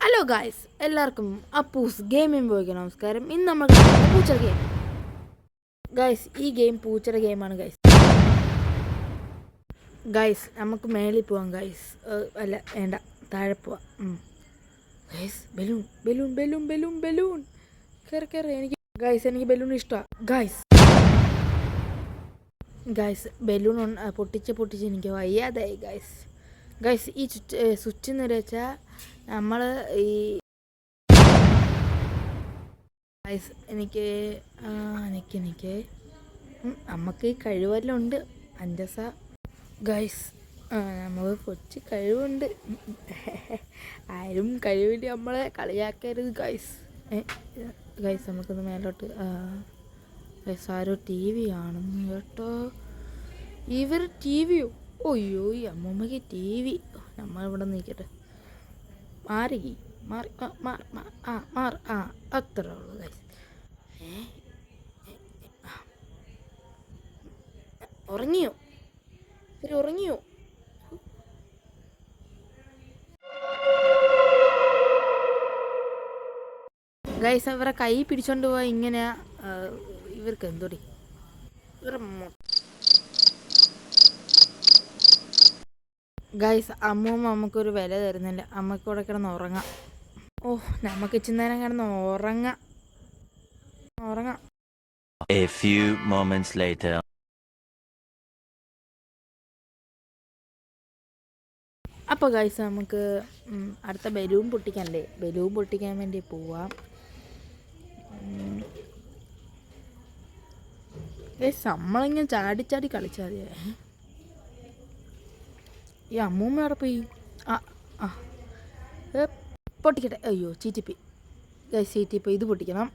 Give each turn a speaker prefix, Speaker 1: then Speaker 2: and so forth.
Speaker 1: Hello guys, എല്ലാവർക്കും Appus gaming പോയിക്ക് നമസ്കാരം. ഇന്ന് നമ്മൾ പൂച്ചയുടെ ഗെയിം. ഗായ്സ്, ഈ ഗെയിം പൂച്ചയുടെ ഗെയിമാണ് ഗായ്സ്. ഗായ്സ്, നമുക്ക് മേളിൽ പോവാം ഗായ്സ്. അല്ല വേണ്ട, താഴെ പോവാം. Guys, balloon balloon balloon balloon balloon കയറി എനിക്ക് ബലൂൺ ഇഷ്ടമാണ് ഗായ്സ്. ബലൂൺ പൊട്ടിച്ച് എനിക്ക് വയ്യാതായി ഗായ്സ്. ഈ സ്വിച്ച് എന്ന് വെച്ചാൽ നമ്മൾ ഈ ഗായ്സ് എനിക്ക് നമുക്ക് ഈ കഴിവെല്ലാം ഉണ്ട് അഞ്ചസ ഗായ്സ്. നമുക്ക് കൊച്ചു കഴിവുണ്ട്. ആരും കഴിവില്ല, നമ്മളെ കളിയാക്കരുത് ഗായ്സ്. ഗായ്സ്, നമുക്കൊന്ന് മേലോട്ട്. ഗായ്സ്, ആരോ ടി വി കാണുന്നു കേട്ടോ. ഇവർ ടി വിയോ? ഒയ്യോ, ഈ അമ്മൂമ്മക്ക് ടി വി. നമ്മളിവിടെ നിൽക്കട്ടെ. മാറി അത്രേ ഉള്ളൂ ഗൈസ്. ഉറങ്ങിയോ? ഗൈസ്, ഇവരെ കൈ പിടിച്ചോണ്ട് പോവാ ഇങ്ങനെ. ഇവർക്ക് എന്തോടി ഗൈസ്. അമ്മൂമ്മ നമുക്കൊരു വില തരുന്നില്ല. അമ്മക്ക് ഇവിടെ കിടന്ന് ഉറങ്ങാം. നമുക്ക് ഇച്ചിരി നേരം കിടന്ന് ഉറങ്ങാം.
Speaker 2: A few moments later.
Speaker 1: അപ്പോൾ ഗൈസ്, നമുക്ക് അടുത്ത ബലൂൺ പൊട്ടിക്കാനല്ലേ. ബലൂൺ പൊട്ടിക്കാൻ വേണ്ടി പോവാം ഗൈസ്. നമ്മളിങ്ങനെ ചാടി കളിച്ചാൽ മതി. ഈ അമ്മൂമ്മ അവിടെ പോയി. പൊട്ടിക്കട്ടെ. അയ്യോ, ചീറ്റിപ്പോയി ഗൈസ്, ചീറ്റിപ്പോയി. ഇത് പൊട്ടിക്കണം.